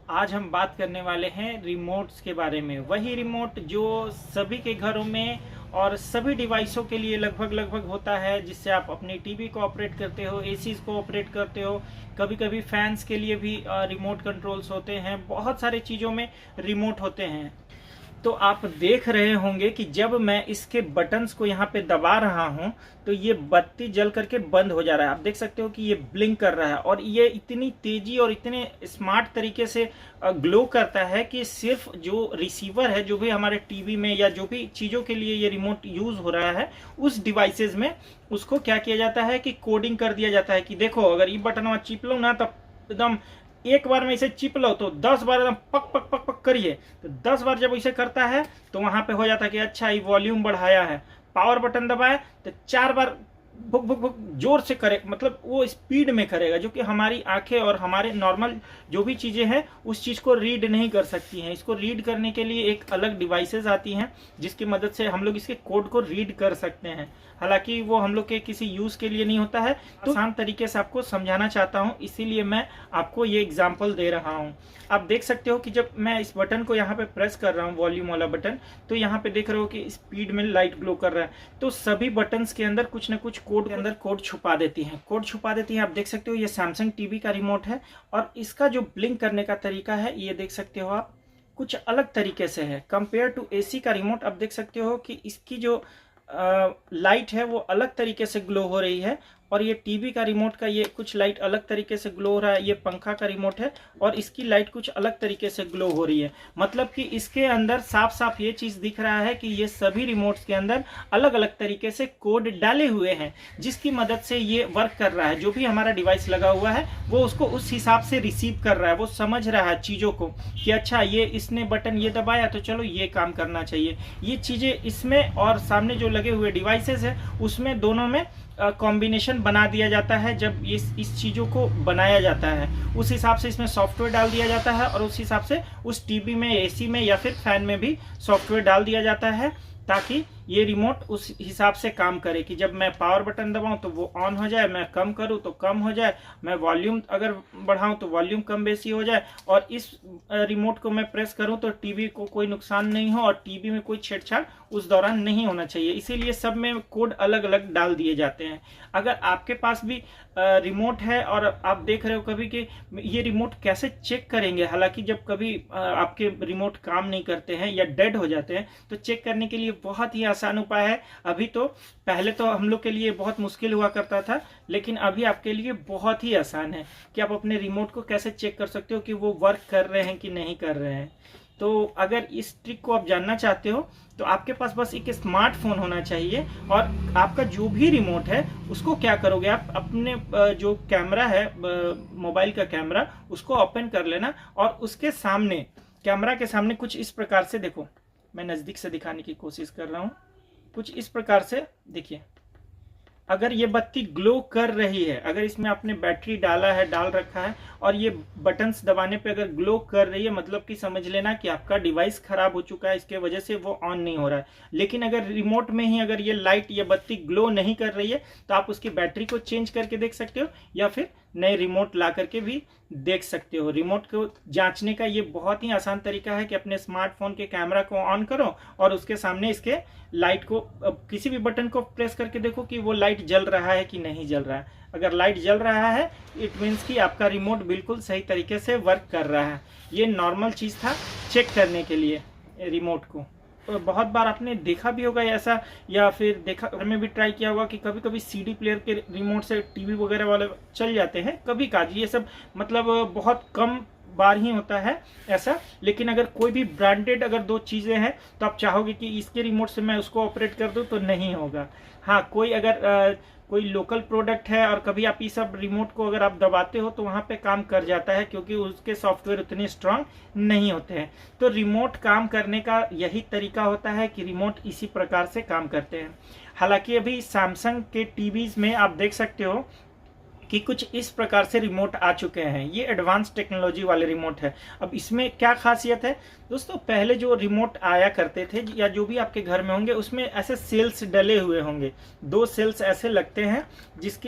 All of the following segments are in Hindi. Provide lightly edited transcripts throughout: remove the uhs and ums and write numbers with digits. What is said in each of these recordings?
आज हम बात करने वाले हैं रिमोट्स के बारे में। वही रिमोट जो सभी के घरों में और सभी डिवाइसों के लिए लगभग लगभग होता है, जिससे आप अपनी टीवी को ऑपरेट करते हो, एसीज को ऑपरेट करते हो, कभी कभी फैंस के लिए भी रिमोट कंट्रोल्स होते हैं। बहुत सारे चीज़ों में रिमोट होते हैं। तो आप देख रहे होंगे कि जब मैं इसके बटन्स को यहाँ पे दबा रहा हूँ तो ये बत्ती जल करके बंद हो जा रहा है। आप देख सकते हो कि ये ब्लिंक कर रहा है और ये इतनी तेजी और इतने स्मार्ट तरीके से ग्लो करता है कि सिर्फ जो रिसीवर है, जो भी हमारे टीवी में या जो भी चीज़ों के लिए ये रिमोट यूज़ हो रहा है, उस डिवाइसेज में उसको क्या किया जाता है कि कोडिंग कर दिया जाता है कि देखो अगर ये बटन वहाँ चिप लो ना तो एकदम एक बार में इसे चिप लो तो 10 बार एकदम पक पक पक पक करिए। तो 10 बार जब इसे करता है तो वहां पे हो जाता है कि अच्छा ये वॉल्यूम बढ़ाया है। पावर बटन दबाए तो 4 बार भुक भुक भुक जोर से करे, मतलब वो स्पीड में करेगा, जो कि हमारी आंखें और हमारे नॉर्मल जो भी चीज़ें हैं उस चीज़ को रीड नहीं कर सकती हैं। इसको रीड करने के लिए एक अलग डिवाइसेस आती हैं जिसकी मदद से हम लोग इसके कोड को रीड कर सकते हैं। हालांकि वो हम लोग के किसी यूज़ के लिए नहीं होता है, तो आसान तरीके से आपको समझाना चाहता हूँ, इसीलिए मैं आपको ये एग्जाम्पल दे रहा हूँ। आप देख सकते हो कि जब मैं इस बटन को यहाँ पे प्रेस कर रहा हूँ, वॉल्यूम वाला बटन, तो यहाँ पे देख रहे हो कि स्पीड में लाइट ग्लो कर रहा है। तो सभी बटन्स के अंदर कुछ ना कुछ कोड के अंदर कोड छुपा देती हैं, आप देख सकते हो ये सैमसंग टीवी का रिमोट है और इसका जो ब्लिंक करने का तरीका है ये देख सकते हो आप कुछ अलग तरीके से है कंपेयर टू एसी का रिमोट। आप देख सकते हो कि इसकी जो लाइट है वो अलग तरीके से ग्लो हो रही है और ये टीवी का रिमोट का ये कुछ लाइट अलग तरीके से ग्लो हो रहा है। ये पंखा का रिमोट है और इसकी लाइट कुछ अलग तरीके से ग्लो हो रही है। मतलब कि इसके अंदर साफ साफ ये चीज़ दिख रहा है कि ये सभी रिमोट्स के अंदर अलग अलग तरीके से कोड डाले हुए हैं, जिसकी मदद से ये वर्क कर रहा है। जो भी हमारा डिवाइस लगा हुआ है वो उसको उस हिसाब से रिसीव कर रहा है, वो समझ रहा है चीज़ों को कि अच्छा ये इसने बटन ये दबाया तो चलो ये काम करना चाहिए। ये चीज़ें इसमें और सामने जो लगे हुए डिवाइसेस है उसमें दोनों में कॉम्बिनेशन बना दिया जाता है। जब इस चीज़ों को बनाया जाता है उस हिसाब से इसमें सॉफ्टवेयर डाल दिया जाता है और उस हिसाब से उस टीवी में, एसी में या फिर फैन में भी सॉफ्टवेयर डाल दिया जाता है ताकि ये रिमोट उस हिसाब से काम करे कि जब मैं पावर बटन दबाऊं तो वो ऑन हो जाए, मैं कम करूं तो कम हो जाए, मैं वॉल्यूम अगर बढ़ाऊं तो वॉल्यूम कम बेसी हो जाए, और इस रिमोट को मैं प्रेस करूं तो टीवी को कोई नुकसान नहीं हो और टीवी में कोई छेड़छाड़ उस दौरान नहीं होना चाहिए। इसीलिए सब में कोड अलग अलग डाल दिए जाते हैं। अगर आपके पास भी रिमोट है और आप देख रहे हो कभी कि ये रिमोट कैसे चेक करेंगे, हालांकि जब कभी आपके रिमोट काम नहीं करते हैं या डेड हो जाते हैं तो चेक करने के लिए बहुत ही आसान उपाय है। अभी तो पहले तो हम लोग के लिए बहुत मुश्किल हुआ करता था, लेकिन अभी आपके लिए बहुत ही आसान है कि आप अपने रिमोट को कैसे चेक कर सकते हो कि वो वर्क कर रहे हैं कि नहीं कर रहे हैं। तो अगर इस ट्रिक को आप जानना चाहते हो तो आपके पास बस एक स्मार्टफोन होना चाहिए और आपका जो भी रिमोट है उसको क्या करोगे, आप अपने जो कैमरा है, मोबाइल का कैमरा, उसको ओपन कर लेना और उसके सामने, कैमरा के सामने कुछ इस प्रकार से, देखो मैं नज़दीक से दिखाने की कोशिश कर रहा हूँ, कुछ इस प्रकार से देखिए। अगर ये बत्ती ग्लो कर रही है, अगर इसमें आपने बैटरी डाला है, डाल रखा है और ये बटन्स दबाने पे अगर ग्लो कर रही है, मतलब कि समझ लेना कि आपका डिवाइस खराब हो चुका है, इसके वजह से वो ऑन नहीं हो रहा है। लेकिन अगर रिमोट में ही अगर ये लाइट, ये बत्ती ग्लो नहीं कर रही है तो आप उसकी बैटरी को चेंज करके देख सकते हो या फिर नए रिमोट ला करके भी देख सकते हो। रिमोट को जांचने का ये बहुत ही आसान तरीका है कि अपने स्मार्टफोन के कैमरा को ऑन करो और उसके सामने इसके लाइट को, किसी भी बटन को प्रेस करके देखो कि वो लाइट जल रहा है कि नहीं जल रहा है। अगर लाइट जल रहा है इट मीन्स कि आपका रिमोट बिल्कुल सही तरीके से वर्क कर रहा है। ये नॉर्मल चीज़ था चेक करने के लिए रिमोट को। तो बहुत बार आपने देखा भी होगा ऐसा, या फिर देखा, घर में भी ट्राई किया होगा कि कभी कभी सीडी प्लेयर के रिमोट से टीवी वगैरह वाले चल जाते हैं कभी काज। ये सब मतलब बहुत कम बार ही होता है ऐसा। लेकिन अगर कोई भी ब्रांडेड अगर दो चीज़ें हैं तो आप चाहोगे कि इसके रिमोट से मैं उसको ऑपरेट कर दूं तो नहीं होगा। हाँ, कोई अगर कोई लोकल प्रोडक्ट है और कभी आप ये सब रिमोट को अगर आप दबाते हो तो वहाँ पे काम कर जाता है, क्योंकि उसके सॉफ्टवेयर उतने स्ट्रांग नहीं होते हैं। तो रिमोट काम करने का यही तरीका होता है कि रिमोट इसी प्रकार से काम करते हैं। हालांकि अभी सैमसंग के टीवीज़ में आप देख सकते हो कि कुछ इस प्रकार से रिमोट आ चुके हैं। ये एडवांस टेक्नोलॉजी वाले रिमोट है। अब इसमें क्या खासियत है दोस्तों, पहले जो रिमोट आया करते थे या जो भी आपके घर में होंगे उसमें ऐसे सेल्स डले हुए होंगे, 2 सेल्स ऐसे लगते हैं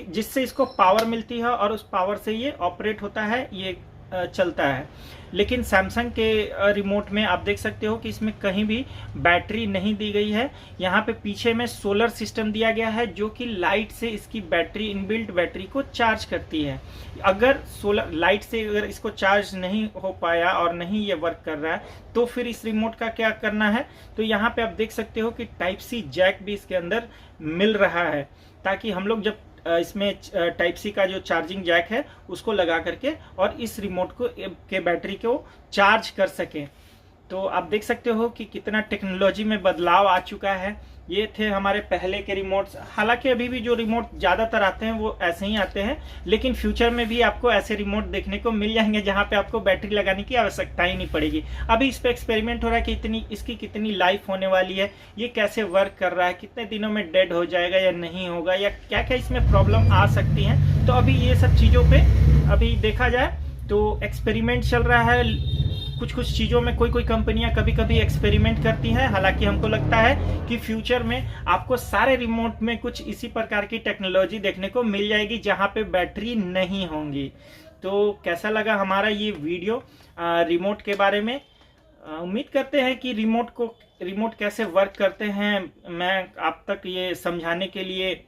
जिससे इसको पावर मिलती है और उस पावर से ये ऑपरेट होता है। ये चलता है। लेकिन सैमसंग के रिमोट में आप देख सकते हो कि इसमें कहीं भी बैटरी नहीं दी गई है। यहाँ पे पीछे में सोलर सिस्टम दिया गया है जो कि लाइट से इसकी बैटरी, इनबिल्ट बैटरी को चार्ज करती है। अगर सोलर लाइट से अगर इसको चार्ज नहीं हो पाया और नहीं ये वर्क कर रहा है तो फिर इस रिमोट का क्या करना है। तो यहाँ पे आप देख सकते हो कि टाइप सी जैक भी इसके अंदर मिल रहा है, ताकि हम लोग जब इसमें टाइप सी का जो चार्जिंग जैक है उसको लगा करके और इस रिमोट को के बैटरी को चार्ज कर सकें। तो आप देख सकते हो कि कितना टेक्नोलॉजी में बदलाव आ चुका है। ये थे हमारे पहले के रिमोट्स। हालांकि अभी भी जो रिमोट ज़्यादातर आते हैं वो ऐसे ही आते हैं, लेकिन फ्यूचर में भी आपको ऐसे रिमोट देखने को मिल जाएंगे जहां पे आपको बैटरी लगाने की आवश्यकता ही नहीं पड़ेगी। अभी इस पे एक्सपेरिमेंट हो रहा है कि इसकी कितनी लाइफ होने वाली है, ये कैसे वर्क कर रहा है, कितने दिनों में डेड हो जाएगा या नहीं होगा, या क्या क्या इसमें प्रॉब्लम आ सकती हैं। तो अभी ये सब चीज़ों पर अभी देखा जाए तो एक्सपेरिमेंट चल रहा है। कुछ कुछ चीज़ों में कोई कंपनियां कभी कभी एक्सपेरिमेंट करती हैं। हालांकि हमको लगता है कि फ्यूचर में आपको सारे रिमोट में कुछ इसी प्रकार की टेक्नोलॉजी देखने को मिल जाएगी जहां पे बैटरी नहीं होंगी। तो कैसा लगा हमारा ये वीडियो रिमोट के बारे में। उम्मीद करते हैं कि रिमोट कैसे वर्क करते हैं मैं आप तक ये समझाने के लिए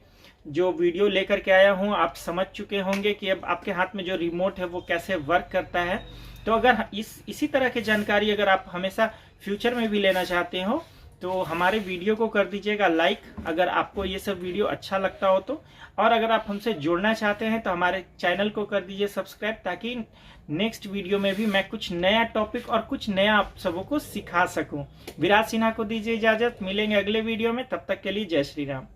जो वीडियो लेकर के आया हूँ आप समझ चुके होंगे कि अब आपके हाथ में जो रिमोट है वो कैसे वर्क करता है। तो अगर इसी तरह की जानकारी अगर आप हमेशा फ्यूचर में भी लेना चाहते हो तो हमारे वीडियो को कर दीजिएगा लाइक, अगर आपको ये सब वीडियो अच्छा लगता हो तो। और अगर आप हमसे जुड़ना चाहते हैं तो हमारे चैनल को कर दीजिए सब्सक्राइब, ताकि नेक्स्ट वीडियो में भी मैं कुछ नया टॉपिक और कुछ नया आप सबों को सिखा सकूं। विराज सिन्हा को दीजिए इजाजत, मिलेंगे अगले वीडियो में, तब तक के लिए जय श्री राम।